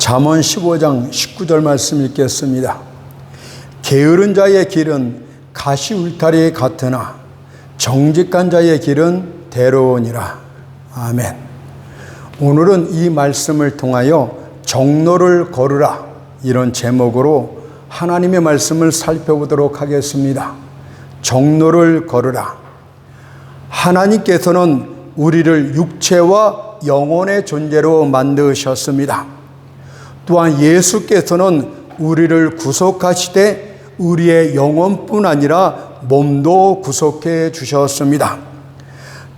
잠언 15장 19절 말씀 읽겠습니다. 게으른 자의 길은 가시 울타리 같으나 정직한 자의 길은 대로우니라. 아멘. 오늘은 이 말씀을 통하여 정로를 걸으라, 이런 제목으로 하나님의 말씀을 살펴보도록 하겠습니다. 정로를 걸으라. 하나님께서는 우리를 육체와 영혼의 존재로 만드셨습니다. 또한 예수께서는 우리를 구속하시되 우리의 영혼뿐 아니라 몸도 구속해 주셨습니다.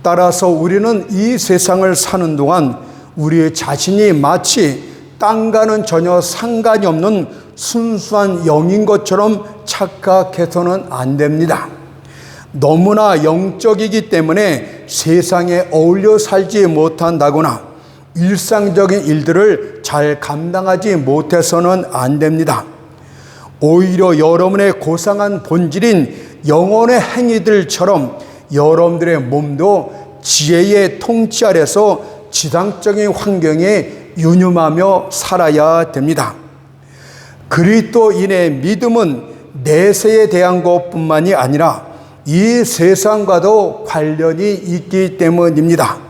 따라서 우리는 이 세상을 사는 동안 우리 자신이 마치 땅과는 전혀 상관이 없는 순수한 영인 것처럼 착각해서는 안 됩니다. 너무나 영적이기 때문에 세상에 어울려 살지 못한다거나 일상적인 일들을 잘 감당하지 못해서는 안 됩니다. 오히려 여러분의 고상한 본질인 영혼의 행위들처럼 여러분들의 몸도 지혜의 통치 아래서 지상적인 환경에 유념하며 살아야 됩니다. 그리스도인의 믿음은 내세에 대한 것뿐만이 아니라 이 세상과도 관련이 있기 때문입니다.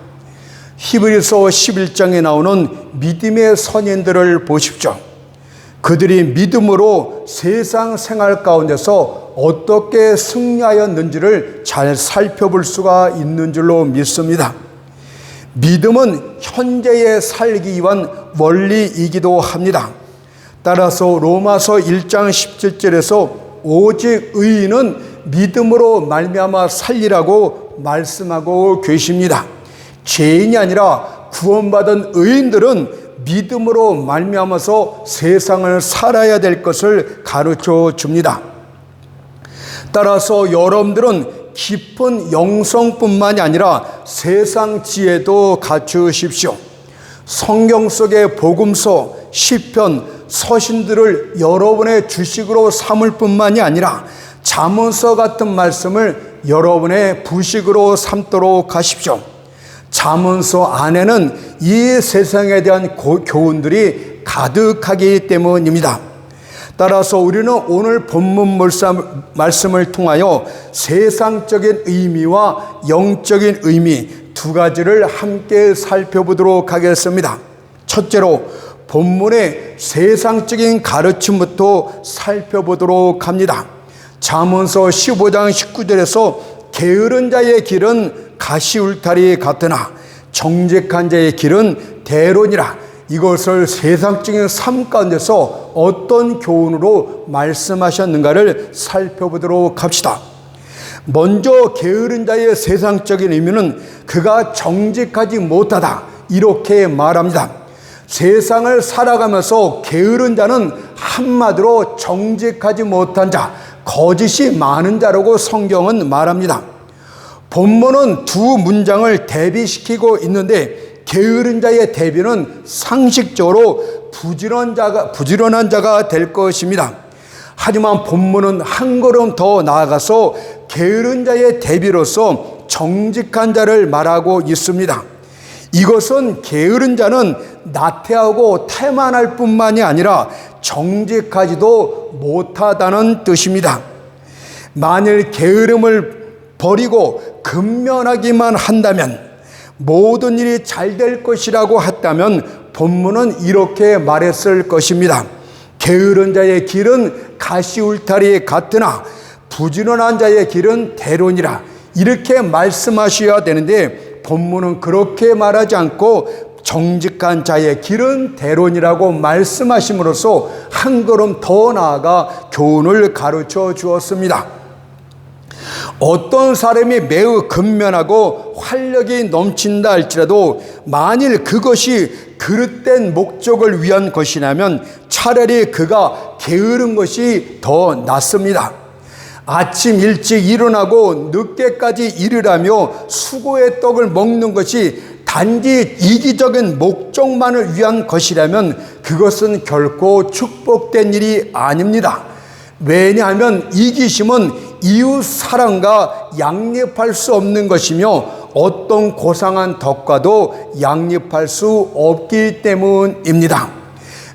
히브리서 11장에 나오는 믿음의 선인들을 보십시오. 그들이 믿음으로 세상 생활 가운데서 어떻게 승리하였는지를 잘 살펴볼 수가 있는 줄로 믿습니다. 믿음은 현재에 살기 위한 원리이기도 합니다. 따라서 로마서 1장 17절에서 오직 의인은 믿음으로 말미암아 살리라고 말씀하고 계십니다. 죄인이 아니라 구원받은 의인들은 믿음으로 말미암아서 세상을 살아야 될 것을 가르쳐 줍니다. 따라서 여러분들은 깊은 영성뿐만이 아니라 세상 지혜도 갖추십시오. 성경 속의 복음서, 시편, 서신들을 여러분의 주식으로 삼을 뿐만이 아니라 잠언서 같은 말씀을 여러분의 부식으로 삼도록 하십시오. 잠언서 안에는 이 세상에 대한 교훈들이 가득하기 때문입니다. 따라서 우리는 오늘 본문 말씀을 통하여 세상적인 의미와 영적인 의미 두 가지를 함께 살펴보도록 하겠습니다. 첫째로 본문의 세상적인 가르침부터 살펴보도록 합니다. 잠언서 15장 19절에서 게으른 자의 길은 가시 울타리 같으나 정직한 자의 길은 대로니라. 이것을 세상적인 삶 가운데서 어떤 교훈으로 말씀하셨는가를 살펴보도록 합시다. 먼저 게으른 자의 세상적인 의미는 그가 정직하지 못하다, 이렇게 말합니다. 세상을 살아가면서 게으른 자는 한마디로 정직하지 못한 자, 거짓이 많은 자라고 성경은 말합니다. 본문은 두 문장을 대비시키고 있는데 게으른 자의 대비는 상식적으로 부지런한 자가 될 것입니다. 하지만 본문은 한 걸음 더 나아가서 게으른 자의 대비로서 정직한 자를 말하고 있습니다. 이것은 게으른 자는 나태하고 태만할 뿐만이 아니라 정직하지도 못하다는 뜻입니다. 만일 게으름을 버리고 근면하기만 한다면, 모든 일이 잘 될 것이라고 했다면 본문은 이렇게 말했을 것입니다. 게으른 자의 길은 가시 울타리 같으나 부지런한 자의 길은 대로니라. 이렇게 말씀하셔야 되는데 본문은 그렇게 말하지 않고 정직한 자의 길은 대로니라고 말씀하심으로써 한 걸음 더 나아가 교훈을 가르쳐 주었습니다. 어떤 사람이 매우 근면하고 활력이 넘친다 할지라도 만일 그것이 그릇된 목적을 위한 것이라면 차라리 그가 게으른 것이 더 낫습니다. 아침 일찍 일어나고 늦게까지 일을 하며 수고의 떡을 먹는 것이 단지 이기적인 목적만을 위한 것이라면 그것은 결코 축복된 일이 아닙니다. 왜냐하면 이기심은 이웃 사랑과 양립할 수 없는 것이며 어떤 고상한 덕과도 양립할 수 없기 때문입니다.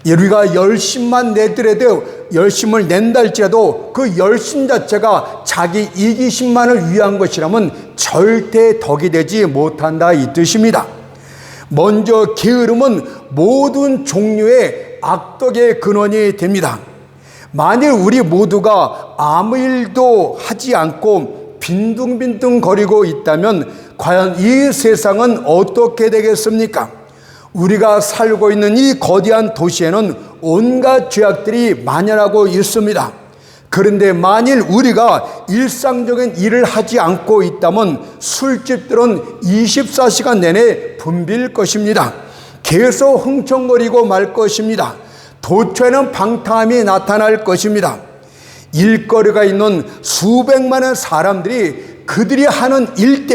우리가 열심만 내더라도, 열심을 낸다 할지라도 그 열심 자체가 자기 이기심만을 위한 것이라면 절대 덕이 되지 못한다, 이 뜻입니다. 먼저 게으름은 모든 종류의 악덕의 근원이 됩니다. 만일 우리 모두가 아무 일도 하지 않고 빈둥빈둥 거리고 있다면 과연 이 세상은 어떻게 되겠습니까? 우리가 살고 있는 이 거대한 도시에는 온갖 죄악들이 만연하고 있습니다. 그런데 만일 우리가 일상적인 일을 하지 않고 있다면 술집들은 24시간 내내 붐빌 것입니다. 계속 흥청거리고 말 것입니다. 도처에는 방탕함이 나타날 것입니다. 일거리가 있는 수백만의 사람들이 그들이 하는 일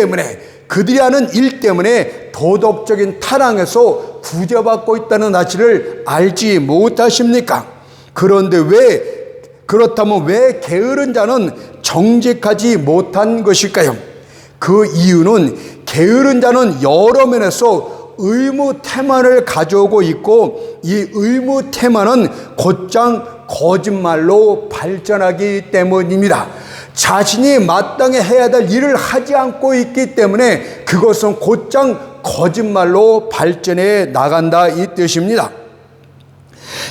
때문에 도덕적인 타락에서 구제받고 있다는 사실을 알지 못하십니까? 그런데 그렇다면 왜 게으른 자는 정직하지 못한 것일까요? 그 이유는 게으른 자는 여러 면에서 의무태만을 가져오고 있고, 이 의무태만은 곧장 거짓말로 발전하기 때문입니다. 자신이 마땅히 해야 될 일을 하지 않고 있기 때문에 그것은 곧장 거짓말로 발전해 나간다, 이 뜻입니다.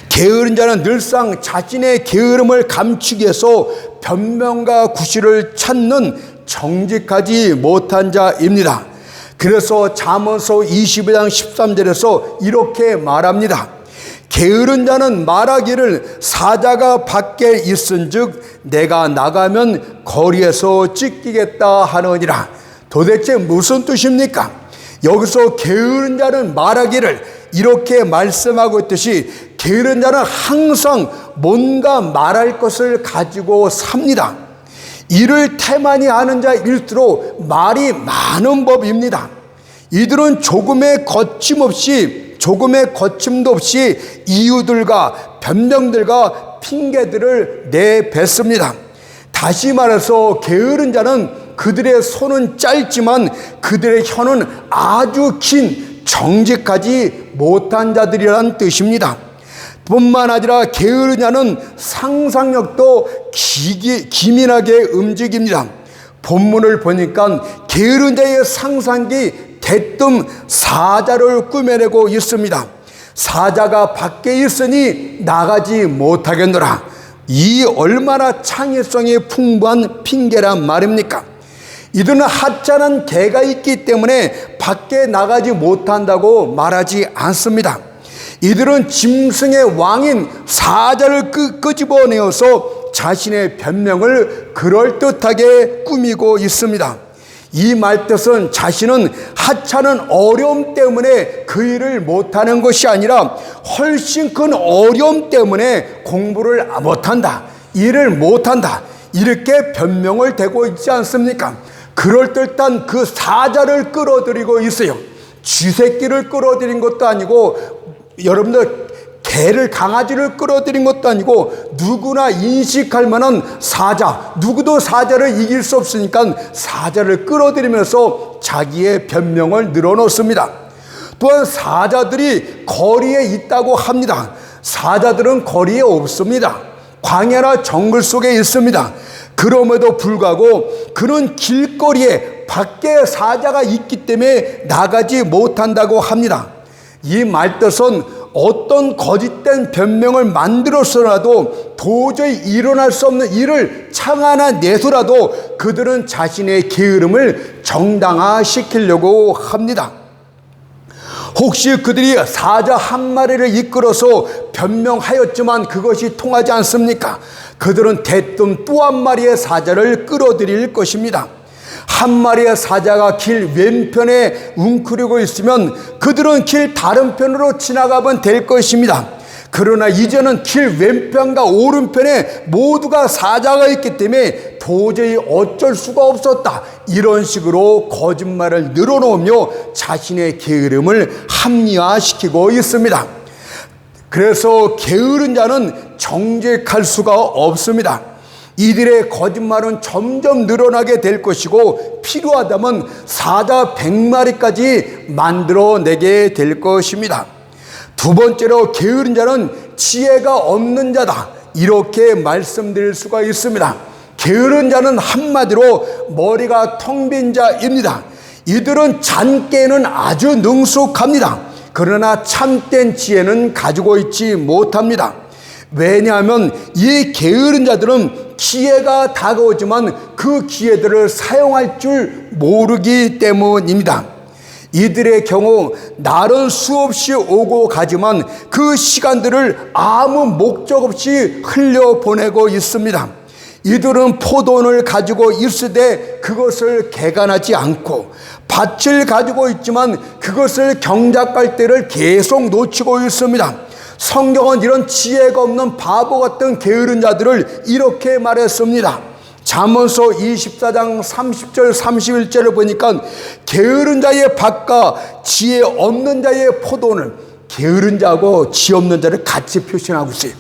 게으른 자는 늘상 자신의 게으름을 감추기 위해서 변명과 구실을 찾는 정직하지 못한 자입니다. 그래서 잠언서 22장 13절에서 이렇게 말합니다. 게으른 자는 말하기를 사자가 밖에 있은즉 내가 나가면 거리에서 찢기겠다 하느니라. 도대체 무슨 뜻입니까? 여기서 게으른 자는 말하기를 이렇게 말씀하고 있듯이, 게으른 자는 항상 뭔가 말할 것을 가지고 삽니다. 일을 태만히 하는 자일수록 말이 많은 법입니다. 이들은 조금의 거침도 없이 이유들과 변명들과 핑계들을 내뱉습니다. 다시 말해서 게으른 자는 그들의 손은 짧지만 그들의 혀는 아주 긴, 정직하지 못한 자들이라는 뜻입니다. 뿐만 아니라 게으른 자는 상상력도 기민하게 움직입니다. 본문을 보니까 게으른 자의 상상이 대뜸 사자를 꾸며내고 있습니다. 사자가 밖에 있으니 나가지 못하겠노라. 이 얼마나 창의성이 풍부한 핑계란 말입니까? 이들은 하찮은 개가 있기 때문에 밖에 나가지 못한다고 말하지 않습니다. 이들은 짐승의 왕인 사자를 끄집어내어서 자신의 변명을 그럴듯하게 꾸미고 있습니다. 이 말뜻은 자신은 하찮은 어려움 때문에 그 일을 못하는 것이 아니라 훨씬 큰 어려움 때문에 공부를 못한다, 일을 못한다, 이렇게 변명을 대고 있지 않습니까? 그럴듯한 그 사자를 끌어들이고 있어요. 쥐새끼를 끌어들인 것도 아니고, 여러분들 개를, 강아지를 끌어들인 것도 아니고, 누구나 인식할 만한 사자, 누구도 사자를 이길 수 없으니까 사자를 끌어들이면서 자기의 변명을 늘어놓습니다. 또한 사자들이 거리에 있다고 합니다. 사자들은 거리에 없습니다. 광야나 정글 속에 있습니다. 그럼에도 불구하고 그는 길거리에 밖에 사자가 있기 때문에 나가지 못한다고 합니다. 이 말뜻은 어떤 거짓된 변명을 만들어서라도 도저히 일어날 수 없는 일을 창하나내서라도 그들은 자신의 게으름을 정당화시키려고 합니다. 혹시 그들이 사자 한 마리를 이끌어서 변명하였지만 그것이 통하지 않습니까? 그들은 대뜸 또 한 마리의 사자를 끌어들일 것입니다. 한 마리의 사자가 길 왼편에 웅크리고 있으면 그들은 길 다른 편으로 지나가면 될 것입니다. 그러나 이제는 길 왼편과 오른편에 모두가 사자가 있기 때문에 도저히 어쩔 수가 없었다, 이런 식으로 거짓말을 늘어놓으며 자신의 게으름을 합리화시키고 있습니다. 그래서 게으른 자는 정직할 수가 없습니다. 이들의 거짓말은 점점 늘어나게 될 것이고, 필요하다면 사자 100마리까지 만들어내게 될 것입니다. 두 번째로 게으른 자는 지혜가 없는 자다, 이렇게 말씀드릴 수가 있습니다. 게으른 자는 한마디로 머리가 텅 빈 자입니다. 이들은 잔깨는 아주 능숙합니다. 그러나 참된 지혜는 가지고 있지 못합니다. 왜냐하면 이 게으른 자들은 기회가 다가오지만 그 기회들을 사용할 줄 모르기 때문입니다. 이들의 경우 날은 수없이 오고 가지만 그 시간들을 아무 목적 없이 흘려보내고 있습니다. 이들은 포도원을 가지고 있으되 그것을 개간하지 않고, 밭을 가지고 있지만 그것을 경작할 때를 계속 놓치고 있습니다. 성경은 이런 지혜가 없는 바보 같은 게으른 자들을 이렇게 말했습니다. 잠언서 24장 30절 31절을 보니까 게으른 자의 밭과 지혜 없는 자의 포도원을, 게으른 자하고 지혜 없는 자를 같이 표현하고 있어요.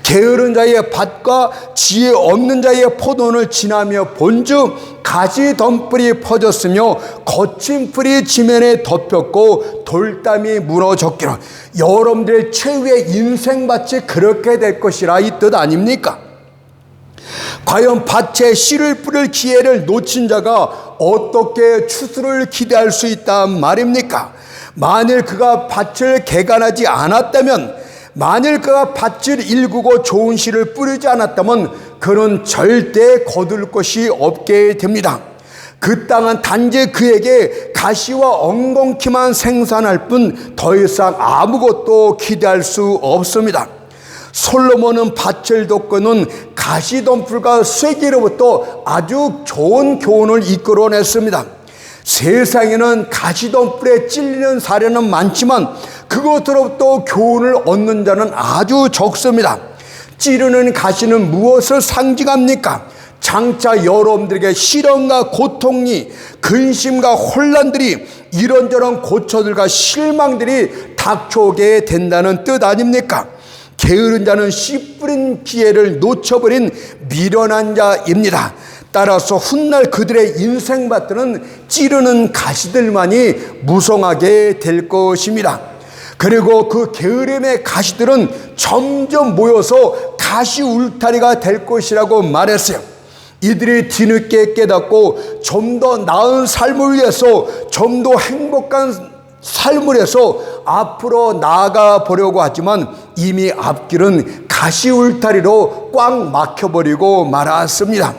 게으른 자의 밭과 지혜 없는 자의 포도원을 지나며 본즉 가시 덤불이 퍼졌으며 거친 풀이 지면에 덮였고 돌담이 무너졌기로. 여러분들의 최후의 인생밭이 그렇게 될 것이라 이 뜻 아닙니까? 과연 밭에 씨를 뿌릴 기회를 놓친 자가 어떻게 추수를 기대할 수 있단 말입니까? 만일 그가 밭을 개간하지 않았다면, 만일 그가 밭을 일구고 좋은 씨를 뿌리지 않았다면 그는 절대 거둘 것이 없게 됩니다. 그 땅은 단지 그에게 가시와 엉겅퀴만 생산할 뿐 더 이상 아무것도 기대할 수 없습니다. 솔로몬은 밭을 돋구는 가시덤불과 쇠기로부터 아주 좋은 교훈을 이끌어냈습니다. 세상에는 가시덤불에 찔리는 사례는 많지만 그것으로부터 교훈을 얻는 자는 아주 적습니다. 찌르는 가시는 무엇을 상징합니까? 장차 여러분들에게 시련과 고통이, 근심과 혼란들이, 이런저런 고초들과 실망들이 닥쳐오게 된다는 뜻 아닙니까? 게으른 자는 씨 뿌린 기회를 놓쳐버린 미련한 자입니다. 따라서 훗날 그들의 인생밭들은 찌르는 가시들만이 무성하게 될 것입니다. 그리고 그 게으름의 가시들은 점점 모여서 가시 울타리가 될 것이라고 말했어요. 이들이 뒤늦게 깨닫고 좀 더 나은 삶을 위해서, 좀 더 행복한 삶을 위해서 앞으로 나아가 보려고 하지만 이미 앞길은 가시 울타리로 꽉 막혀버리고 말았습니다.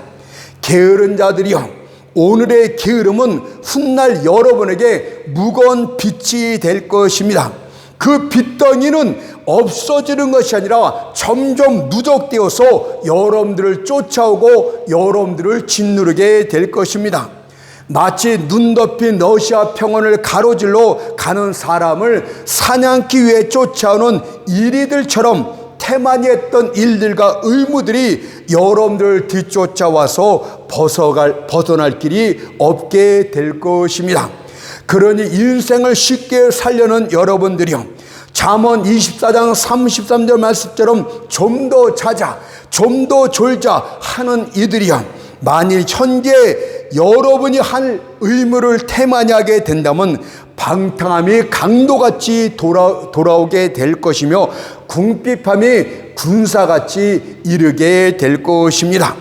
게으른 자들이여, 오늘의 게으름은 훗날 여러분에게 무거운 빚이 될 것입니다. 그 빚덩이는 없어지는 것이 아니라 점점 누적되어서 여러분들을 쫓아오고 여러분들을 짓누르게 될 것입니다. 마치 눈 덮인 러시아 평원을 가로질러 가는 사람을 사냥기 위해 쫓아오는 이리들처럼 태만히 했던 일들과 의무들이 여러분들을 뒤쫓아와서 벗어날 길이 없게 될 것입니다. 그러니 인생을 쉽게 살려는 여러분들이요, 잠언 24장 33절 말씀처럼 좀 더 자자, 좀 더 졸자 하는 이들이요, 만일 현재 여러분이 할 의무를 태만히 하게 된다면 방탕함이 강도같이 돌아오게 될 것이며 궁핍함이 군사같이 이르게 될 것입니다.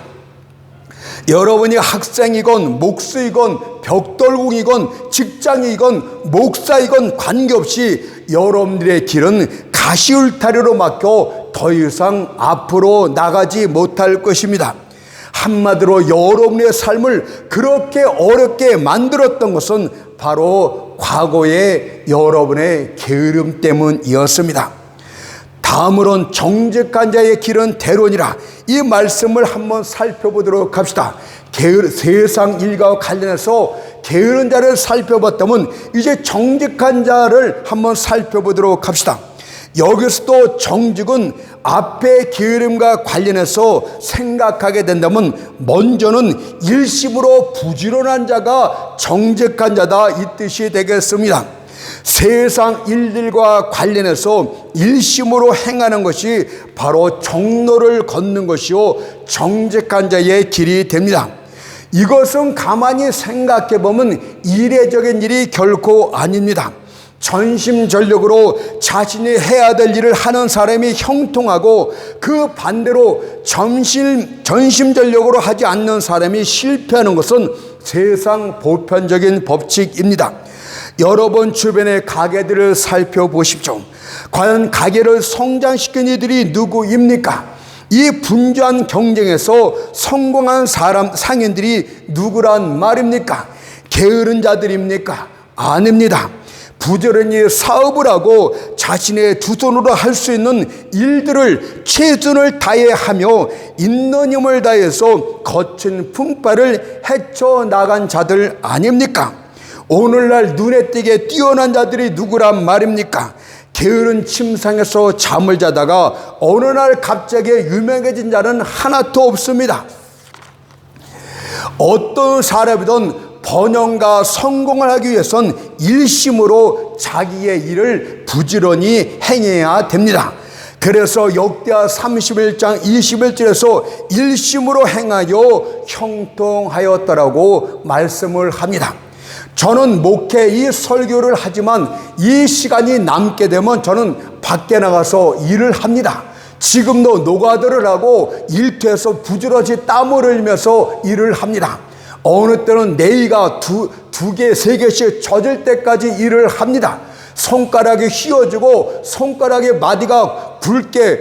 여러분이 학생이건 목수이건 벽돌공이건 직장이건 목사이건 관계없이 여러분들의 길은 가시울타리로 막혀 더 이상 앞으로 나가지 못할 것입니다. 한마디로 여러분의 삶을 그렇게 어렵게 만들었던 것은 바로 과거의 여러분의 게으름 때문이었습니다. 다음으로는 정직한 자의 길은 대론이라, 이 말씀을 한번 살펴보도록 합시다. 세상 일과 관련해서 게으른 자를 살펴봤다면 이제 정직한 자를 한번 살펴보도록 합시다. 여기서도 정직은 앞의 게으름과 관련해서 생각하게 된다면 먼저는 일심으로 부지런한 자가 정직한 자다, 이 뜻이 되겠습니다. 세상 일들과 관련해서 일심으로 행하는 것이 바로 정로를 걷는 것이요 정직한 자의 길이 됩니다. 이것은 가만히 생각해 보면 이례적인 일이 결코 아닙니다. 전심전력으로 자신이 해야 될 일을 하는 사람이 형통하고, 그 반대로 전심전력으로 하지 않는 사람이 실패하는 것은 세상 보편적인 법칙입니다. 여러분 주변의 가게들을 살펴보십시오. 과연 가게를 성장시킨 이들이 누구입니까? 이 분주한 경쟁에서 성공한 상인들이 누구란 말입니까? 게으른 자들입니까? 아닙니다. 부지런히 사업을 하고 자신의 두 손으로 할 수 있는 일들을 최선을 다해 하며 있는 힘을 다해서 거친 풍파를 헤쳐나간 자들 아닙니까? 오늘날 눈에 띄게 뛰어난 자들이 누구란 말입니까? 게으른 침상에서 잠을 자다가 어느 날 갑자기 유명해진 자는 하나도 없습니다. 어떤 사람이든 번영과 성공을 하기 위해선 일심으로 자기의 일을 부지런히 행해야 됩니다. 그래서 역대하 31장 21절에서 일심으로 행하여 형통하였더라고 말씀을 합니다. 저는 목회 이 설교를 하지만 이 시간이 남게 되면 저는 밖에 나가서 일을 합니다. 지금도 노가다를 하고 일터에서 부지런히 땀을 흘리면서 일을 합니다. 어느 때는 네이가 두 개, 세 개씩 젖을 때까지 일을 합니다. 손가락이 휘어지고 손가락의 마디가 굵게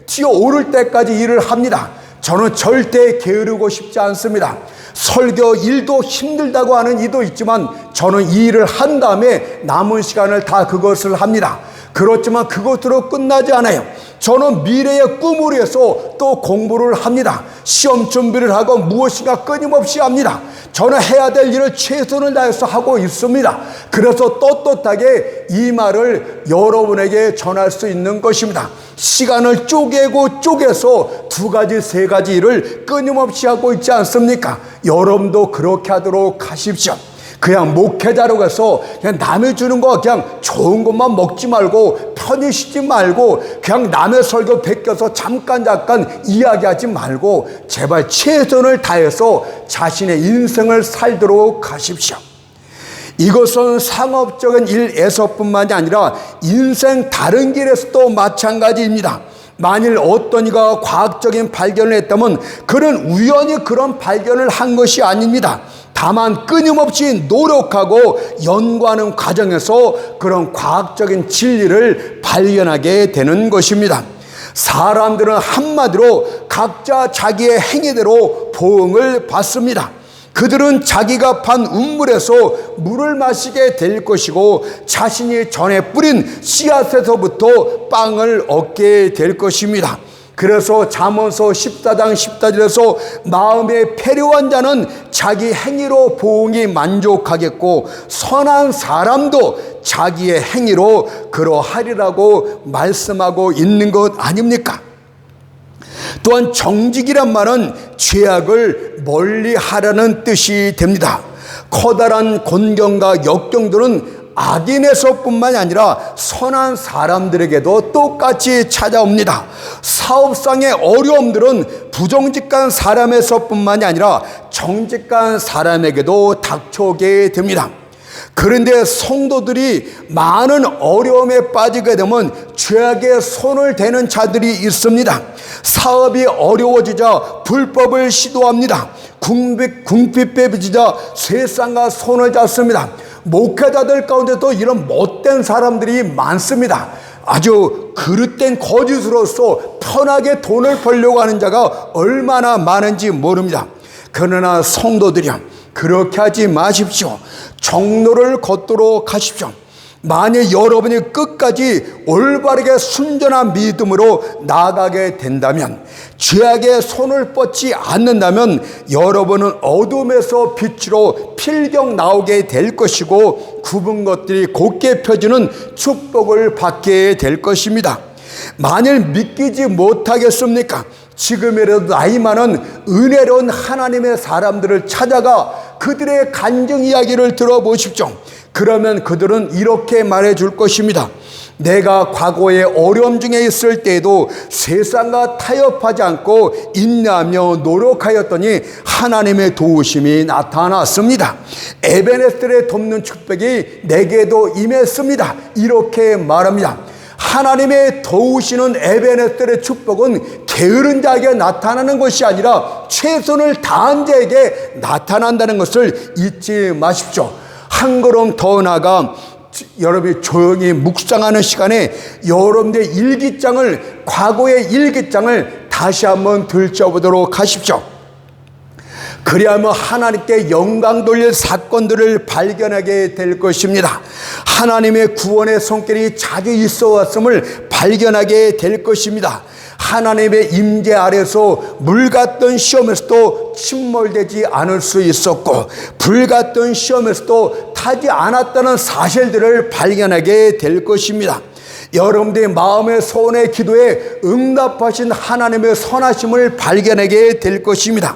튀어오를 때까지 일을 합니다. 저는 절대 게으르고 싶지 않습니다. 설교 일도 힘들다고 하는 이도 있지만 저는 이 일을 한 다음에 남은 시간을 다 그것을 합니다. 그렇지만 그것으로 끝나지 않아요. 저는 미래의 꿈을 위해서 또 공부를 합니다. 시험 준비를 하고 무엇인가 끊임없이 합니다. 저는 해야 될 일을 최선을 다해서 하고 있습니다. 그래서 떳떳하게 이 말을 여러분에게 전할 수 있는 것입니다. 시간을 쪼개서 두 가지, 세 가지 일을 끊임없이 하고 있지 않습니까? 여러분도 그렇게 하도록 하십시오. 그냥 목회자로 해서 그냥 남이 주는 거 그냥 좋은 것만 먹지 말고 편히 쉬지 말고 그냥 남의 설교 베껴서 잠깐 이야기하지 말고 제발 최선을 다해서 자신의 인생을 살도록 하십시오. 이것은 상업적인 일에서뿐만이 아니라 인생 다른 길에서도 마찬가지입니다. 만일 어떤 이가 과학적인 발견을 했다면 그는 우연히 그런 발견을 한 것이 아닙니다. 다만 끊임없이 노력하고 연구하는 과정에서 그런 과학적인 진리를 발견하게 되는 것입니다. 사람들은 한마디로 각자 자기의 행위대로 보응을 받습니다. 그들은 자기가 판 우물에서 물을 마시게 될 것이고 자신이 전에 뿌린 씨앗에서부터 빵을 얻게 될 것입니다. 그래서 잠언서 14장 14절에서 마음에 패려한 자는 자기 행위로 보응이 만족하겠고 선한 사람도 자기의 행위로 그러하리라고 말씀하고 있는 것 아닙니까? 또한 정직이란 말은 죄악을 멀리하라는 뜻이 됩니다. 커다란 곤경과 역경들은 악인에서뿐만이 아니라 선한 사람들에게도 똑같이 찾아옵니다. 사업상의 어려움들은 부정직한 사람에서뿐만이 아니라 정직한 사람에게도 닥쳐오게 됩니다. 그런데 성도들이 많은 어려움에 빠지게 되면 죄악에 손을 대는 자들이 있습니다. 사업이 어려워지자 불법을 시도합니다. 궁핍에 빚지자 세상과 손을 잡습니다. 목회자들 가운데도 이런 못된 사람들이 많습니다. 아주 그릇된 거짓으로서 편하게 돈을 벌려고 하는 자가 얼마나 많은지 모릅니다. 그러나 성도들이여, 그렇게 하지 마십시오. 정로를 걷도록 하십시오. 만약 여러분이 끝까지 올바르게 순전한 믿음으로 나아가게 된다면, 죄악에 손을 뻗지 않는다면 여러분은 어둠에서 빛으로 필경 나오게 될 것이고 굽은 것들이 곧게 펴지는 축복을 받게 될 것입니다. 만일 믿기지 못하겠습니까? 지금이라도 나이 많은 은혜로운 하나님의 사람들을 찾아가 그들의 간증 이야기를 들어보십시오. 그러면 그들은 이렇게 말해줄 것입니다. 내가 과거에 어려움 중에 있을 때에도 세상과 타협하지 않고 인내하며 노력하였더니 하나님의 도우심이 나타났습니다. 에베네셀의 돕는 축복이 내게도 임했습니다. 이렇게 말합니다. 하나님의 도우시는 에베네셀의 축복은 게으른 자에게 나타나는 것이 아니라 최선을 다한 자에게 나타난다는 것을 잊지 마십시오. 한 걸음 더 나아가 여러분이 조용히 묵상하는 시간에 여러분들의 일기장을, 과거의 일기장을 다시 한번 들춰보도록 하십시오. 그리하면 하나님께 영광 돌릴 사건들을 발견하게 될 것입니다. 하나님의 구원의 손길이 자주 있어 왔음을 발견하게 될 것입니다. 하나님의 임재 아래서 물 같던 시험에서도 침몰되지 않을 수 있었고, 불 같던 시험에서도 타지 않았다는 사실들을 발견하게 될 것입니다. 여러분들의 마음의 소원의 기도에 응답하신 하나님의 선하심을 발견하게 될 것입니다.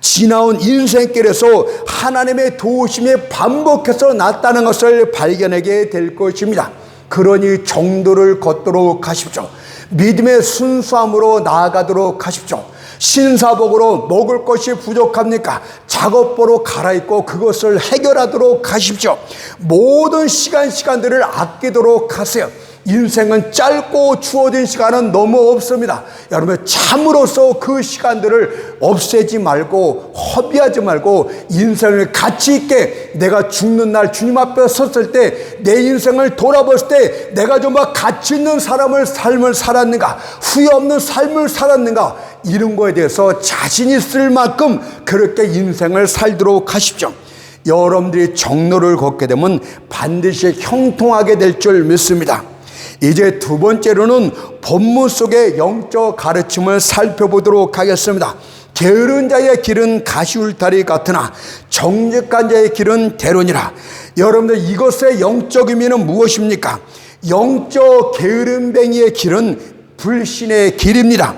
지나온 인생길에서 하나님의 도우심이 반복해서 났다는 것을 발견하게 될 것입니다. 그러니 정도를 걷도록 하십시오. 믿음의 순수함으로 나아가도록 하십시오. 신사복으로 먹을 것이 부족합니까? 작업보로 갈아입고 그것을 해결하도록 하십시오. 모든 시간들을 아끼도록 하세요. 인생은 짧고 주어진 시간은 너무 없습니다. 여러분, 참으로서 그 시간들을 없애지 말고 허비하지 말고 인생을 가치 있게, 내가 죽는 날 주님 앞에 섰을 때 내 인생을 돌아봤을 때 내가 정말 가치 있는 삶을 살았는가, 후회 없는 삶을 살았는가, 이런 거에 대해서 자신 있을 만큼 그렇게 인생을 살도록 하십시오. 여러분들이 정로를 걷게 되면 반드시 형통하게 될 줄 믿습니다. 이제 두 번째로는 본문 속의 영적 가르침을 살펴보도록 하겠습니다. 게으른 자의 길은 가시울타리 같으나 정직한 자의 길은 대론이라. 여러분들, 이것의 영적 의미는 무엇입니까? 영적 게으름뱅이의 길은 불신의 길입니다.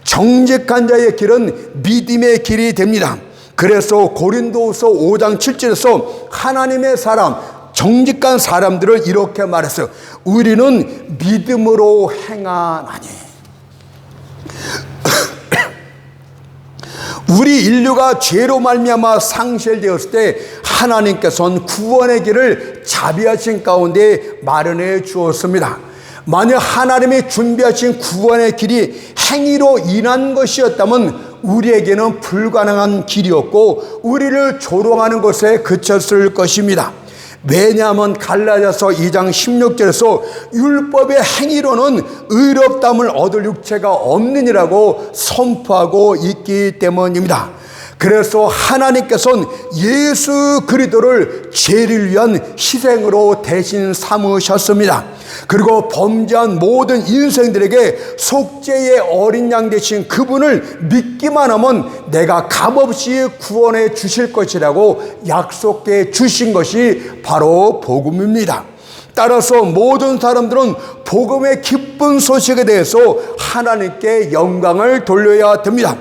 정직한 자의 길은 믿음의 길이 됩니다. 그래서 고린도후서 5장 7절에서 하나님의 사람, 정직한 사람들을 이렇게 말했어요. 우리는 믿음으로 행하나니. 우리 인류가 죄로 말미암아 상실되었을 때 하나님께서는 구원의 길을 자비하신 가운데 마련해 주었습니다. 만약 하나님이 준비하신 구원의 길이 행위로 인한 것이었다면 우리에게는 불가능한 길이었고 우리를 조롱하는 것에 그쳤을 것입니다. 왜냐하면 갈라디아서 2장 16절에서 율법의 행위로는 의롭다함을 얻을 육체가 없느니라고 선포하고 있기 때문입니다. 그래서 하나님께서는 예수 그리스도를 죄를 위한 희생으로 대신 삼으셨습니다. 그리고 범죄한 모든 인생들에게 속죄의 어린 양 되신 그분을 믿기만 하면 내가 값없이 구원해 주실 것이라고 약속해 주신 것이 바로 복음입니다. 따라서 모든 사람들은 복음의 기쁜 소식에 대해서 하나님께 영광을 돌려야 됩니다.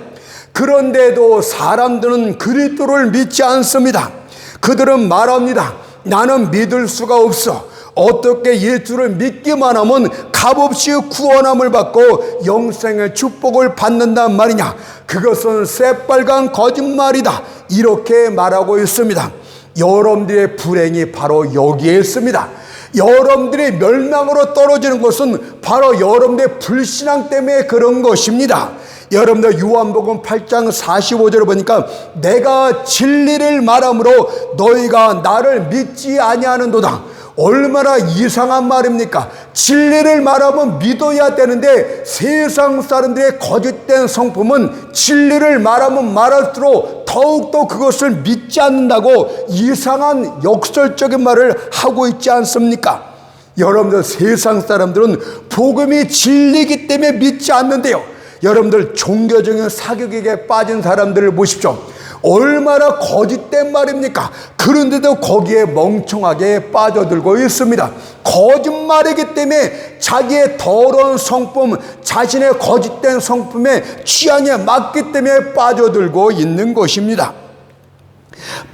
그런데도 사람들은 그리스도를 믿지 않습니다. 그들은 말합니다. 나는 믿을 수가 없어. 어떻게 예수를 믿기만 하면 값없이 구원함을 받고 영생의 축복을 받는단 말이냐. 그것은 새빨간 거짓말이다. 이렇게 말하고 있습니다. 여러분들의 불행이 바로 여기에 있습니다. 여러분들이 멸망으로 떨어지는 것은 바로 여러분들의 불신앙 때문에 그런 것입니다. 여러분들 요한복음 8장 45절을 보니까 내가 진리를 말함으로 너희가 나를 믿지 아니하는도다. 얼마나 이상한 말입니까? 진리를 말하면 믿어야 되는데 세상 사람들의 거짓된 성품은 진리를 말하면 말할수록 더욱더 그것을 믿지 않는다고 이상한 역설적인 말을 하고 있지 않습니까? 여러분들, 세상 사람들은 복음이 진리이기 때문에 믿지 않는데요. 여러분들, 종교적인 사교육에 빠진 사람들을 보십시오. 얼마나 거짓된 말입니까? 그런데도 거기에 멍청하게 빠져들고 있습니다. 거짓말이기 때문에 자기의 더러운 성품, 자신의 거짓된 성품에 취향에 맞기 때문에 빠져들고 있는 것입니다.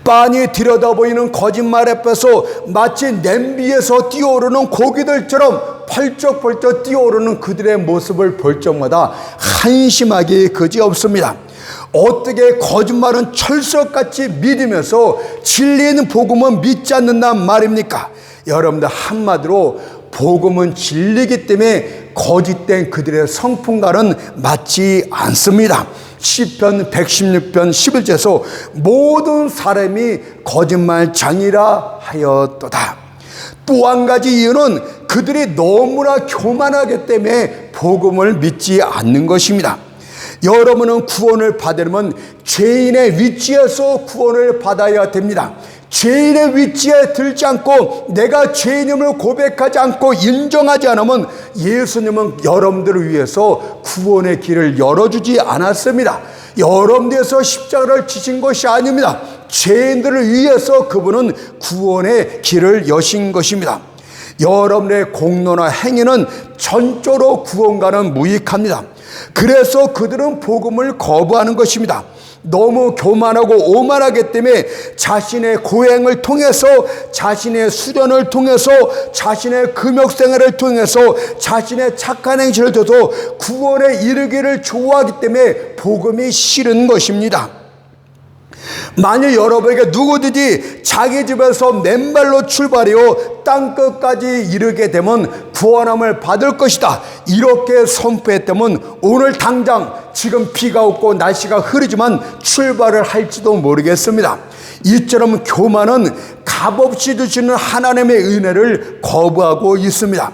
빤히 들여다보이는 거짓말 앞에서 마치 냄비에서 뛰어오르는 고기들처럼 펄쩍펄쩍 뛰어오르는 그들의 모습을 볼 적마다 한심하기 그지없습니다. 어떻게 거짓말은 철석같이 믿으면서 진리는 복음은 믿지 않는단 말입니까? 여러분들, 한마디로 복음은 진리이기 때문에 거짓된 그들의 성품과는 맞지 않습니다. 시편 116편 11절에서 모든 사람이 거짓말장이라 하였도다. 또 한 가지 이유는 그들이 너무나 교만하기 때문에 복음을 믿지 않는 것입니다. 여러분은 구원을 받으려면 죄인의 위치에서 구원을 받아야 됩니다. 죄인의 위치에 들지 않고 내가 죄인임을 고백하지 않고 인정하지 않으면 예수님은 여러분들을 위해서 구원의 길을 열어주지 않았습니다. 여러분들에서 십자가를 지신 것이 아닙니다. 죄인들을 위해서 그분은 구원의 길을 여신 것입니다. 여러분의 공로나 행위는 전적으로 구원과는 무익합니다. 그래서 그들은 복음을 거부하는 것입니다. 너무 교만하고 오만하기 때문에 자신의 고행을 통해서, 자신의 수련을 통해서, 자신의 금욕생활을 통해서, 자신의 착한 행실을 통해서 구원에 이르기를 좋아하기 때문에 복음이 싫은 것입니다. 만일 여러분에게 누구든지 자기 집에서 맨발로 출발하여 땅끝까지 이르게 되면 구원함을 받을 것이다, 이렇게 선포했다면 오늘 당장 지금 비가 오고 날씨가 흐리지만 출발을 할지도 모르겠습니다. 이처럼 교만은 값없이 주시는 하나님의 은혜를 거부하고 있습니다.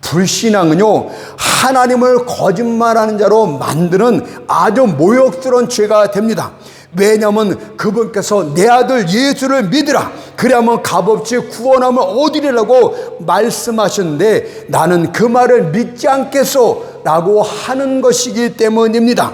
불신앙은요, 하나님을 거짓말하는 자로 만드는 아주 모욕스러운 죄가 됩니다. 왜냐하면 그분께서 내 아들 예수를 믿으라, 그래야만 값없이 구원함을 얻으리라고 말씀하셨는데 나는 그 말을 믿지 않겠소 라고 하는 것이기 때문입니다.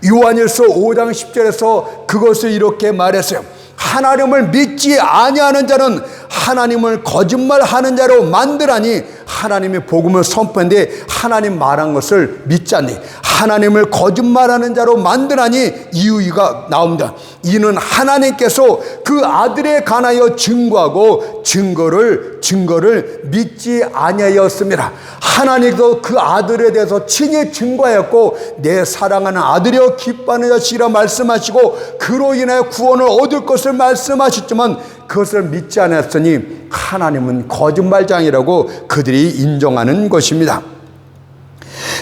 요한일서 5장 10절에서 그것을 이렇게 말했어요. 하나님을 믿지 아니하는 자는 하나님을 거짓말하는 자로 만들하니, 하나님의 복음을 선포했는데 하나님 말한 것을 믿지 않니, 하나님을 거짓말하는 자로 만들하니 이유가 나옵니다. 이는 하나님께서 그 아들에 관하여 증거하고 증거를 믿지 아니하였습니다. 하나님도 그 아들에 대해서 친히 증거하였고 내 사랑하는 아들이여 기뻐하는 자식이라 말씀하시고 그로 인하여 구원을 얻을 것을 말씀하셨지만 그것을 믿지 않았으니 하나님은 거짓말장이라고 그들이 인정하는 것입니다.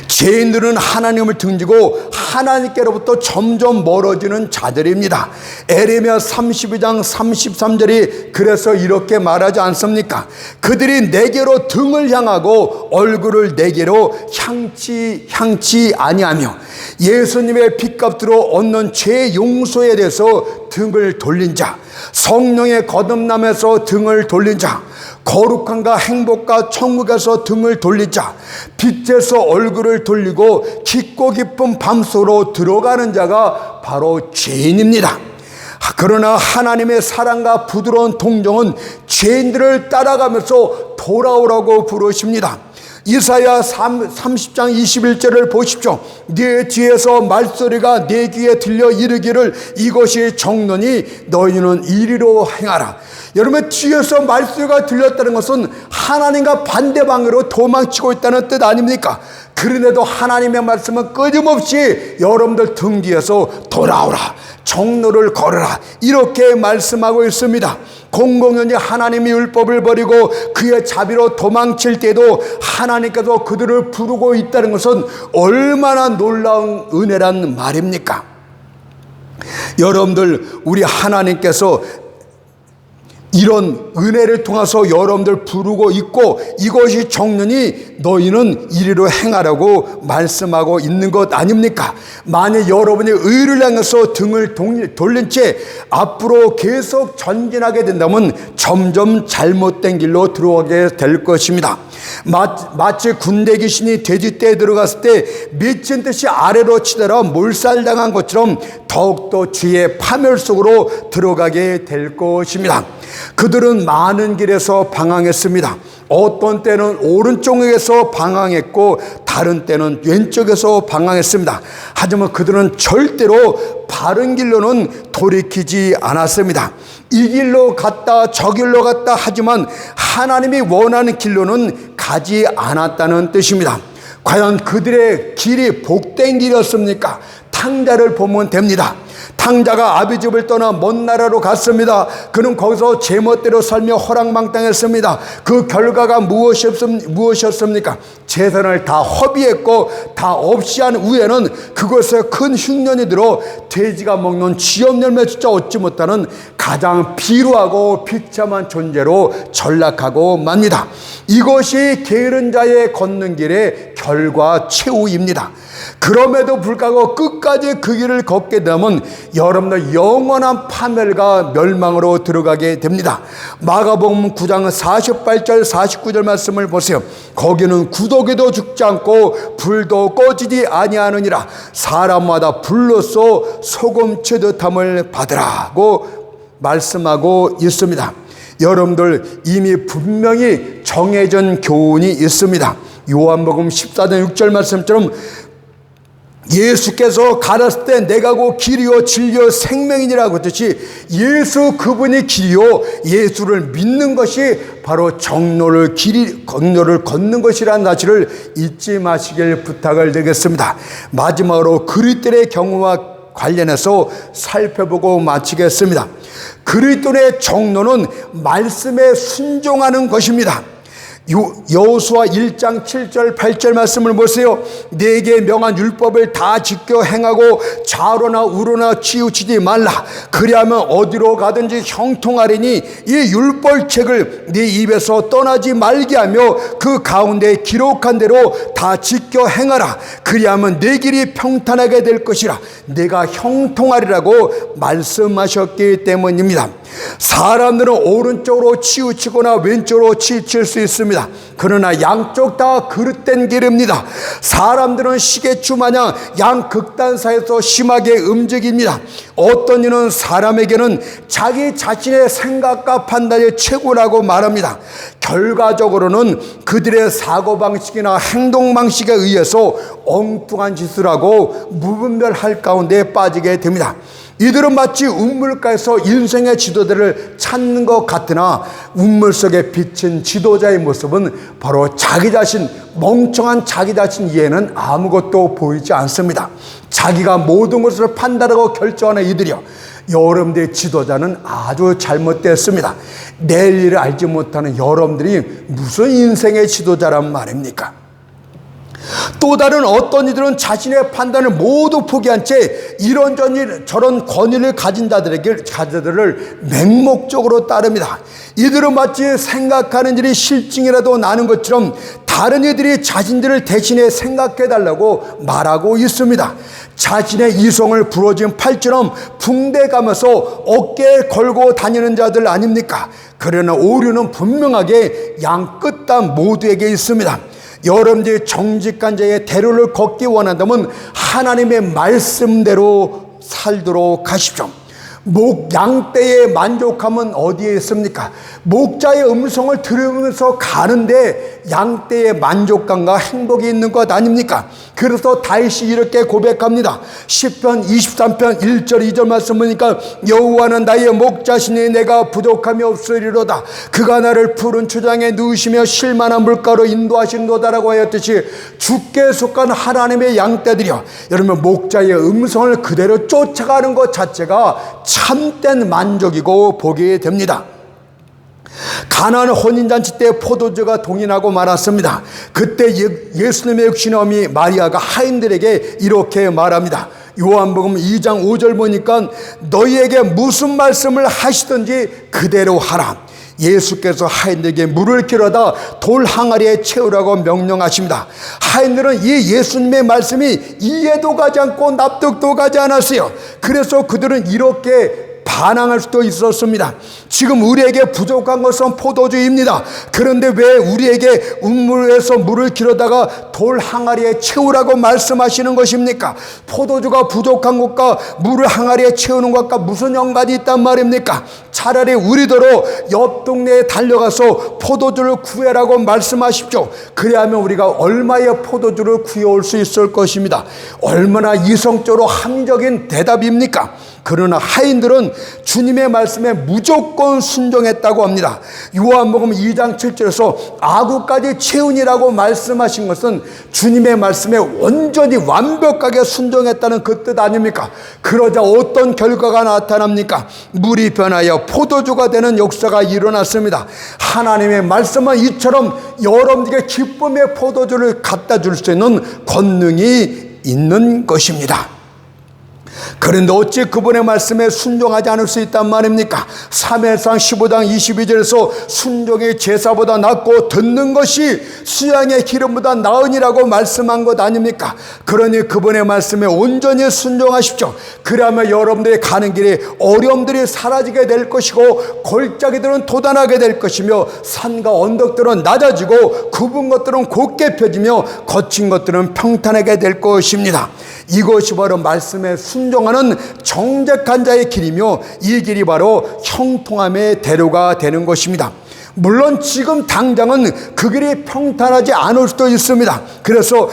죄인들은 하나님을 등지고 하나님께로부터 점점 멀어지는 자들입니다. 에레미야 32장 33절이 그래서 이렇게 말하지 않습니까? 그들이 내게로 등을 향하고 얼굴을 내게로 향치 아니하며 예수님의 핏값으로 얻는 죄 용서에 대해서 등을 돌린 자, 성령의 거듭남에서 등을 돌린 자, 거룩함과 행복과 천국에서 등을 돌린 자, 빛에서 얼굴을 돌리고 깊고 깊은 밤속으로 들어가는 자가 바로 죄인입니다. 그러나 하나님의 사랑과 부드러운 동정은 죄인들을 따라가면서 돌아오라고 부르십니다. 이사야 30장 21절을 보십시오. 네 뒤에서 말소리가 내 귀에 들려 이르기를 이것이 정론이 너희는 이리로 행하라. 여러분, 뒤에서 말소리가 들렸다는 것은 하나님과 반대 방향으로 도망치고 있다는 뜻 아닙니까? 그런데도 하나님의 말씀은 끊임없이 여러분들 등 뒤에서 돌아오라, 정로를 걸으라, 이렇게 말씀하고 있습니다. 공공연히 하나님의 율법을 버리고 그의 자비로 도망칠 때도 하나님께서 그들을 부르고 있다는 것은 얼마나 놀라운 은혜란 말입니까? 여러분들, 우리 하나님께서 이런 은혜를 통해서 여러분들 부르고 있고 이것이 정론이 너희는 이리로 행하라고 말씀하고 있는 것 아닙니까? 만약 여러분이 의를 향해서 등을 돌린 채 앞으로 계속 전진하게 된다면 점점 잘못된 길로 들어가게 될 것입니다. 마치 군대 귀신이 돼지떼에 들어갔을 때 미친 듯이 아래로 치더라 몰살당한 것처럼 더욱더 죄의 파멸 속으로 들어가게 될 것입니다. 그들은 많은 길에서 방황했습니다. 어떤 때는 오른쪽에서 방황했고 다른 때는 왼쪽에서 방황했습니다. 하지만 그들은 절대로 바른 길로는 돌이키지 않았습니다. 이 길로 갔다 저 길로 갔다 하지만 하나님이 원하는 길로는 가지 않았다는 뜻입니다. 과연 그들의 길이 복된 길이었습니까? 탕자를 보면 됩니다. 탕자가 아비 집을 떠나 먼 나라로 갔습니다. 그는 거기서 제멋대로 살며 허랑방탕했습니다. 그 결과가 무엇이었습니까? 재산을 다 허비했고 다 없이 한 후에는 그곳에 큰 흉년이 들어 돼지가 먹는 쥐염열매조차 얻지 못하는 가장 비루하고 비참한 존재로 전락하고 맙니다. 이것이 게으른 자의 걷는 길의 결과 최후입니다. 그럼에도 불구하고 끝까지 그 길을 걷게 되면 여러분들 영원한 파멸과 멸망으로 들어가게 됩니다. 마가복음 9장 48절 49절 말씀을 보세요. 거기는 구더기도 죽지 않고 불도 꺼지지 아니하느니라. 사람마다 불로써 소금 치듯함을 받으라고 말씀하고 있습니다. 여러분들 이미 분명히 정해진 교훈이 있습니다. 요한복음 14장 6절 말씀처럼 예수께서 가라사대 때 내가 곧 길이요 진리요 생명이니라고 했듯이 예수 그분이 길이요 예수를 믿는 것이 바로 정로를 걷는 것이라는 사실을 잊지 마시길 부탁을 드리겠습니다. 마지막으로 그리스도의 경우와 관련해서 살펴보고 마치겠습니다. 그리스도의 정로는 말씀에 순종하는 것입니다. 여호수아 1장 7절 8절 말씀을 보세요. 내게 명한 율법을 다 지켜 행하고 좌로나 우로나 치우치지 말라. 그리하면 어디로 가든지 형통하리니 이 율법책을 네 입에서 떠나지 말게 하며 그 가운데 기록한 대로 다 지켜 행하라. 그리하면 내 길이 평탄하게 될 것이라. 내가 형통하리라고 말씀하셨기 때문입니다. 사람들은 오른쪽으로 치우치거나 왼쪽으로 치우칠 수 있습니다. 그러나 양쪽 다 그릇된 길입니다. 사람들은 시계추 마냥 양극단 사이에서 심하게 움직입니다. 어떤 이는 사람에게는 자기 자신의 생각과 판단이 최고라고 말합니다. 결과적으로는 그들의 사고방식이나 행동방식에 의해서 엉뚱한 짓을 하고 무분별할 가운데 빠지게 됩니다. 이들은 마치 운물가에서 인생의 지도자를 찾는 것 같으나 운물 속에 비친 지도자의 모습은 바로 자기 자신, 멍청한 자기 자신 이에는 아무것도 보이지 않습니다. 자기가 모든 것을 판단하고 결정하는 이들이요, 여러분들의 지도자는 아주 잘못됐습니다. 내일 일을 알지 못하는 여러분들이 무슨 인생의 지도자란 말입니까? 또 다른 어떤 이들은 자신의 판단을 모두 포기한 채 이런저런 권위를 가진 자들을 맹목적으로 따릅니다. 이들은 마치 생각하는 일이 실증이라도 나는 것처럼 다른 이들이 자신들을 대신해 생각해달라고 말하고 있습니다. 자신의 이성을 부러진 팔처럼 붕대 감아서 어깨에 걸고 다니는 자들 아닙니까? 그러나 오류는 분명하게 양 끝단 모두에게 있습니다. 여러분들이 정직한 자의 대로를 걷기 원한다면 하나님의 말씀대로 살도록 하십시오. 양떼의 만족함은 어디에 있습니까? 목자의 음성을 들으면서 가는데 양떼의 만족감과 행복이 있는 것 아닙니까? 그래서 다윗이 이렇게 고백합니다. 시편 23편 1절 2절 말씀 보니까 여호와는 나의 목자시니 내가 부족함이 없으리로다. 그가 나를 푸른 초장에 누우시며 쉴만한 물가로 인도하신도다라고 하였듯이 주께 속한 하나님의 양떼들이요, 여러분 목자의 음성을 그대로 쫓아가는 것 자체가 참된 만족이고 복이 됩니다. 가나안 혼인잔치 때 포도주가 동인하고 말았습니다. 그때 예수님의 육신의 어미 마리아가 하인들에게 이렇게 말합니다. 요한복음 2장 5절 보니까 너희에게 무슨 말씀을 하시든지 그대로 하라. 예수께서 하인들에게 물을 길어다 돌 항아리에 채우라고 명령하십니다. 하인들은 이 예수님의 말씀이 이해도 가지 않고 납득도 가지 않았어요. 그래서 그들은 이렇게 반항할 수도 있었습니다. 지금 우리에게 부족한 것은 포도주입니다. 그런데 왜 우리에게 운물에서 물을 길어다가 돌 항아리에 채우라고 말씀하시는 것입니까? 포도주가 부족한 것과 물을 항아리에 채우는 것과 무슨 연관이 있단 말입니까? 차라리 우리더러 옆 동네에 달려가서 포도주를 구해라고 말씀하십시오. 그래야면 우리가 얼마의 포도주를 구해올 수 있을 것입니다. 얼마나 이성적으로 합리적인 대답입니까? 그러나 하인들은 주님의 말씀에 무조건 순종했다고 합니다. 요한복음 2장 7절에서 아구까지 채우니라고 말씀하신 것은 주님의 말씀에 온전히 완벽하게 순종했다는 그 뜻 아닙니까? 그러자 어떤 결과가 나타납니까? 물이 변하여 포도주가 되는 역사가 일어났습니다. 하나님의 말씀은 이처럼 여러분에게 기쁨의 포도주를 갖다 줄 수 있는 권능이 있는 것입니다. 그런데 어찌 그분의 말씀에 순종하지 않을 수 있단 말입니까? 사무엘상 15장 22절에서 순종이 제사보다 낫고 듣는 것이 수양의 기름보다 나으니라고 말씀한 것 아닙니까? 그러니 그분의 말씀에 온전히 순종하십시오. 그러면 여러분들이 가는 길에 어려움들이 사라지게 될 것이고 골짜기들은 도단하게 될 것이며 산과 언덕들은 낮아지고 굽은 것들은 곧게 펴지며 거친 것들은 평탄하게 될 것입니다. 이것이 바로 말씀에 순종하는 정직한 자의 길이며 이 길이 바로 형통함의 대로가 되는 것입니다. 물론 지금 당장은 그 길이 평탄하지 않을 수도 있습니다. 그래서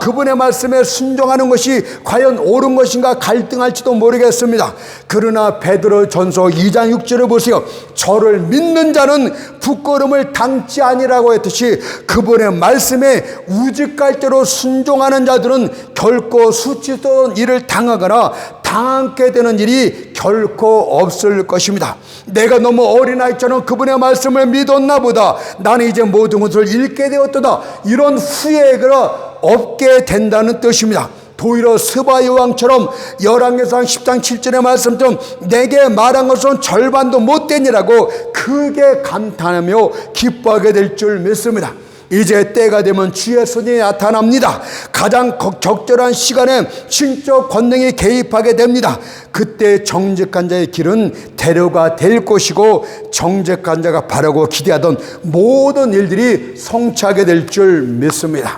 그분의 말씀에 순종하는 것이 과연 옳은 것인가 갈등할지도 모르겠습니다. 그러나 베드로전서 2장 6절을 보세요. 저를 믿는 자는 부끄러움을 당치 아니라고 했듯이 그분의 말씀에 우직갈대로 순종하는 자들은 결코 수치스러운 일을 당하거나 당하게 되는 일이 결코 없을 것입니다. 내가 너무 어린아이처럼 그분의 말씀을 믿었나 보다, 나는 이제 모든 것을 잃게 되었도다, 이런 후회가 없게 된다는 뜻입니다. 도리어 스바 여왕처럼 열왕기상 10장 7절의 말씀처럼 내게 말한 것은 절반도 못 되니라고 크게 감탄하며 기뻐하게 될 줄 믿습니다. 이제 때가 되면 주의 손이 나타납니다. 가장 적절한 시간에 신적 권능이 개입하게 됩니다. 그때 정직한 자의 길은 대로가 될 것이고 정직한 자가 바라고 기대하던 모든 일들이 성취하게 될 줄 믿습니다.